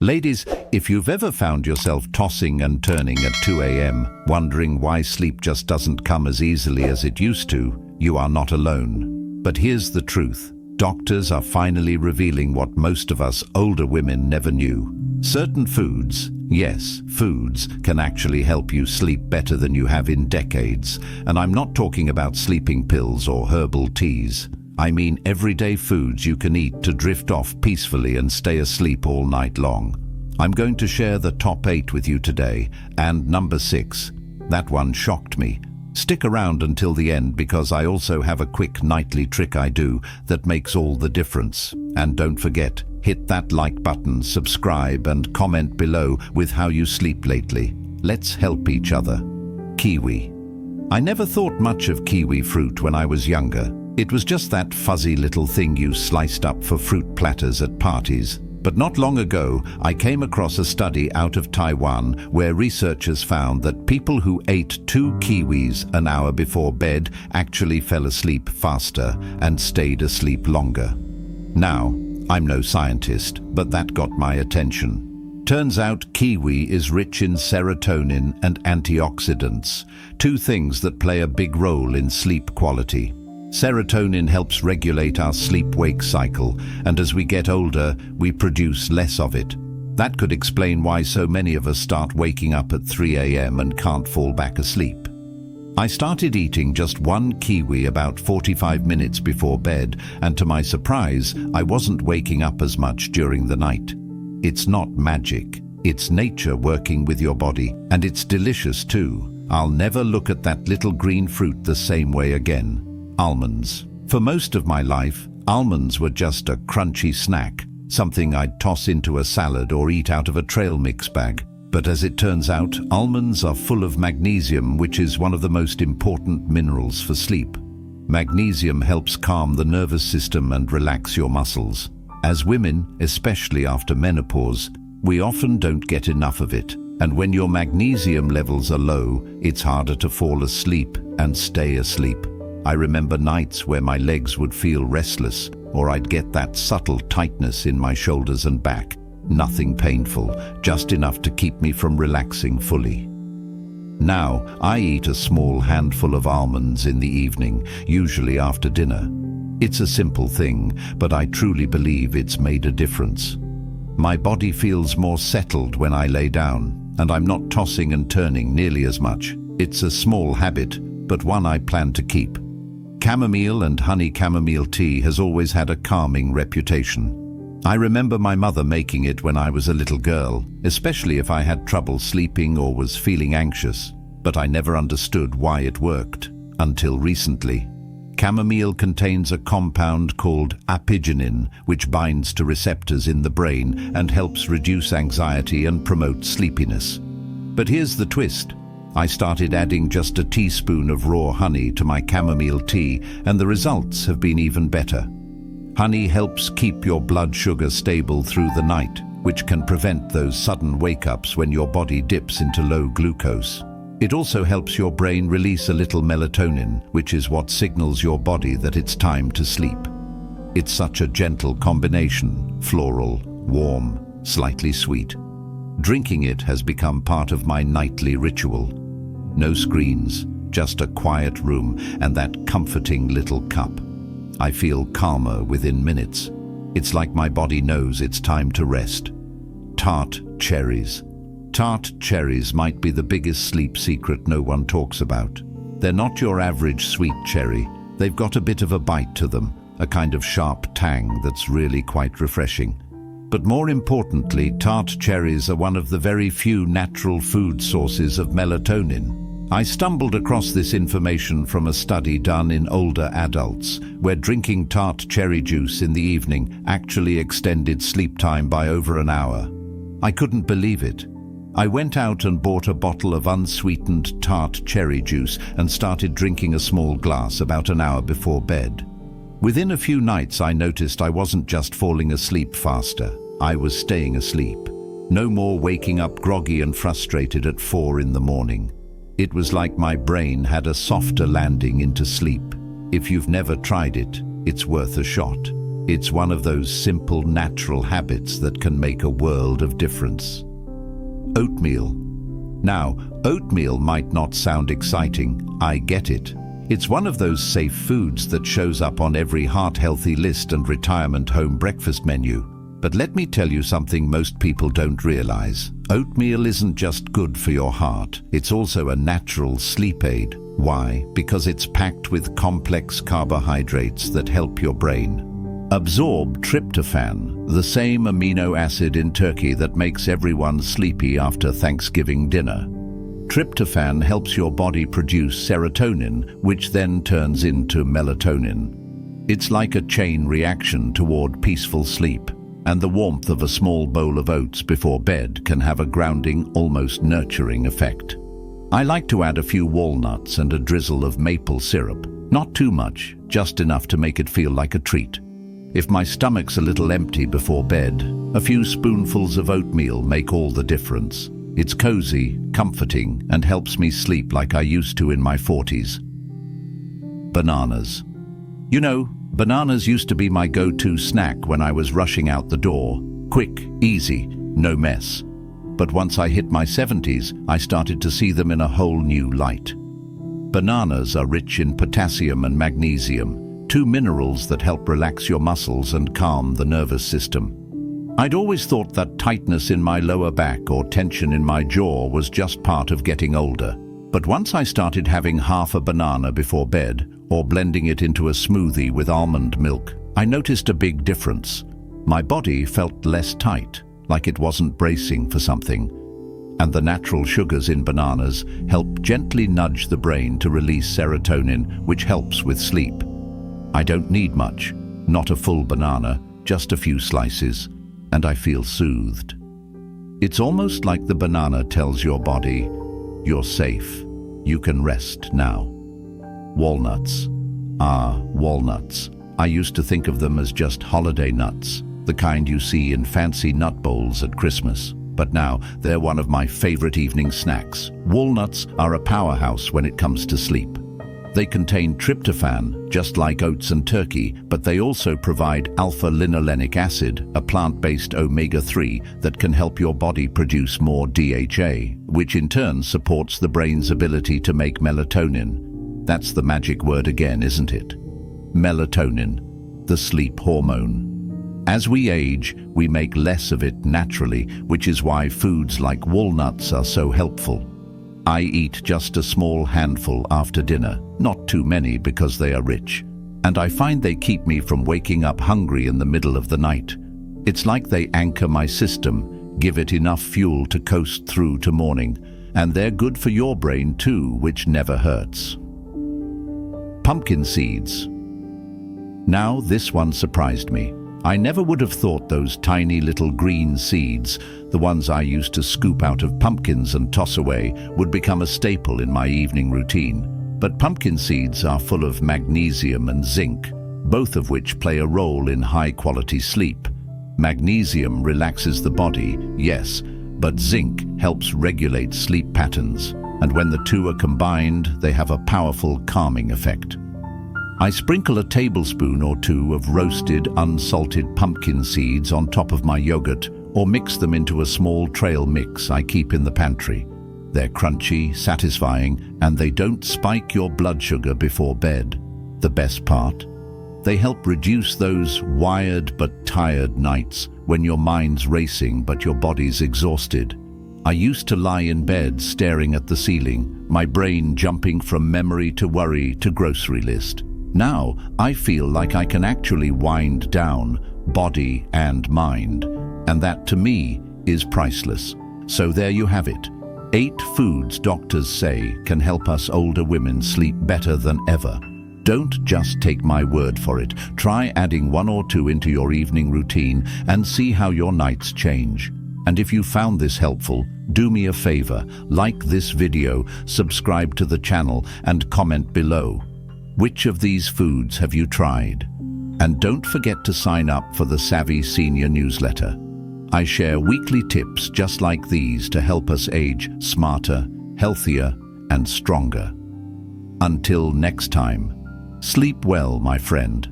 Ladies, if you've ever found yourself tossing and turning at 2 a.m., wondering why sleep just doesn't come as easily as it used to, you are not alone. But here's the truth. Doctors are finally revealing what most of us older women never knew. Certain foods, yes, foods, can actually help you sleep better than you have in decades. And I'm not talking about sleeping pills or herbal teas. I mean everyday foods you can eat to drift off peacefully and stay asleep all night long. I'm going to share the top 8 with you today, and number 6. That one shocked me. Stick around until the end because I also have a quick nightly trick I do that makes all the difference. And don't forget, hit that like button, subscribe and comment below with how you sleep lately. Let's help each other. Kiwi. I never thought much of kiwi fruit when I was younger. It was just that fuzzy little thing you sliced up for fruit platters at parties. But not long ago, I came across a study out of Taiwan where researchers found that people who ate 2 kiwis an hour before bed actually fell asleep faster and stayed asleep longer. Now, I'm no scientist, but that got my attention. Turns out kiwi is rich in serotonin and antioxidants, 2 things that play a big role in sleep quality. Serotonin helps regulate our sleep-wake cycle, and as we get older, we produce less of it. That could explain why so many of us start waking up at 3 a.m. and can't fall back asleep. I started eating just 1 kiwi about 45 minutes before bed, and to my surprise, I wasn't waking up as much during the night. It's not magic. It's nature working with your body, and it's delicious too. I'll never look at that little green fruit the same way again. Almonds. For most of my life, almonds were just a crunchy snack, something I'd toss into a salad or eat out of a trail mix bag. But as it turns out, almonds are full of magnesium, which is one of the most important minerals for sleep. Magnesium helps calm the nervous system and relax your muscles. As women, especially after menopause, we often don't get enough of it. And when your magnesium levels are low, it's harder to fall asleep and stay asleep. I remember nights where my legs would feel restless, or I'd get that subtle tightness in my shoulders and back. Nothing painful, just enough to keep me from relaxing fully. Now, I eat a small handful of almonds in the evening, usually after dinner. It's a simple thing, but I truly believe it's made a difference. My body feels more settled when I lay down, and I'm not tossing and turning nearly as much. It's a small habit, but one I plan to keep. Chamomile and honey chamomile tea has always had a calming reputation. I remember my mother making it when I was a little girl, especially if I had trouble sleeping or was feeling anxious, but I never understood why it worked until recently. Chamomile contains a compound called apigenin, which binds to receptors in the brain and helps reduce anxiety and promote sleepiness. But here's the twist. I started adding just a teaspoon of raw honey to my chamomile tea, and the results have been even better. Honey helps keep your blood sugar stable through the night, which can prevent those sudden wake-ups when your body dips into low glucose. It also helps your brain release a little melatonin, which is what signals your body that it's time to sleep. It's such a gentle combination, floral, warm, slightly sweet. Drinking it has become part of my nightly ritual. No screens, just a quiet room and that comforting little cup. I feel calmer within minutes. It's like my body knows it's time to rest. Tart cherries. Tart cherries might be the biggest sleep secret no one talks about. They're not your average sweet cherry. They've got a bit of a bite to them, a kind of sharp tang that's really quite refreshing. But more importantly, tart cherries are one of the very few natural food sources of melatonin. I stumbled across this information from a study done in older adults, where drinking tart cherry juice in the evening actually extended sleep time by over an hour. I couldn't believe it. I went out and bought a bottle of unsweetened tart cherry juice and started drinking a small glass about an hour before bed. Within a few nights, I noticed I wasn't just falling asleep faster. I was staying asleep. No more waking up groggy and frustrated at 4 in the morning. It was like my brain had a softer landing into sleep. If you've never tried it, it's worth a shot. It's one of those simple, natural habits that can make a world of difference. Oatmeal. Now, oatmeal might not sound exciting, I get it. It's one of those safe foods that shows up on every heart-healthy list and retirement home breakfast menu. But let me tell you something most people don't realize. Oatmeal isn't just good for your heart, it's also a natural sleep aid. Why? Because it's packed with complex carbohydrates that help your brain absorb tryptophan, the same amino acid in turkey that makes everyone sleepy after Thanksgiving dinner. Tryptophan helps your body produce serotonin, which then turns into melatonin. It's like a chain reaction toward peaceful sleep, and the warmth of a small bowl of oats before bed can have a grounding, almost nurturing effect. I like to add a few walnuts and a drizzle of maple syrup. Not too much, just enough to make it feel like a treat. If my stomach's a little empty before bed, a few spoonfuls of oatmeal make all the difference. It's cozy, comforting, and helps me sleep like I used to in my 40s. Bananas. You know, bananas used to be my go-to snack when I was rushing out the door. Quick, easy, no mess. But once I hit my 70s, I started to see them in a whole new light. Bananas are rich in potassium and magnesium, two minerals that help relax your muscles and calm the nervous system. I'd always thought that tightness in my lower back or tension in my jaw was just part of getting older. But once I started having half a banana before bed, or blending it into a smoothie with almond milk, I noticed a big difference. My body felt less tight, like it wasn't bracing for something. And the natural sugars in bananas help gently nudge the brain to release serotonin, which helps with sleep. I don't need much, not a full banana, just a few slices, and I feel soothed. It's almost like the banana tells your body, you're safe, you can rest now. Walnuts. Walnuts. I used to think of them as just holiday nuts, the kind you see in fancy nut bowls at Christmas. But now they're one of my favorite evening snacks. Walnuts are a powerhouse when it comes to sleep. They contain tryptophan, just like oats and turkey, but they also provide alpha-linolenic acid, a plant-based omega-3 that can help your body produce more DHA, which in turn supports the brain's ability to make melatonin. That's the magic word again, isn't it? Melatonin, the sleep hormone. As we age, we make less of it naturally, which is why foods like walnuts are so helpful. I eat just a small handful after dinner, not too many because they are rich. And I find they keep me from waking up hungry in the middle of the night. It's like they anchor my system, give it enough fuel to coast through to morning. And they're good for your brain too, which never hurts. Pumpkin seeds. Now this one surprised me. I never would have thought those tiny little green seeds, the ones I used to scoop out of pumpkins and toss away, would become a staple in my evening routine. But pumpkin seeds are full of magnesium and zinc, both of which play a role in high-quality sleep. Magnesium relaxes the body, yes, but zinc helps regulate sleep patterns, and when the two are combined, they have a powerful calming effect. I sprinkle a tablespoon or two of roasted, unsalted pumpkin seeds on top of my yogurt or mix them into a small trail mix I keep in the pantry. They're crunchy, satisfying, and they don't spike your blood sugar before bed. The best part? They help reduce those wired but tired nights when your mind's racing but your body's exhausted. I used to lie in bed staring at the ceiling, my brain jumping from memory to worry to grocery list. Now, I feel like I can actually wind down, body and mind. And that, to me, is priceless. So there you have it. 8 foods doctors say can help us older women sleep better than ever. Don't just take my word for it. Try adding 1 or 2 into your evening routine and see how your nights change. And if you found this helpful, do me a favor, like this video, subscribe to the channel, and comment below. Which of these foods have you tried? And don't forget to sign up for the Savvy Senior newsletter. I share weekly tips just like these to help us age smarter, healthier, and stronger. Until next time, sleep well, my friend.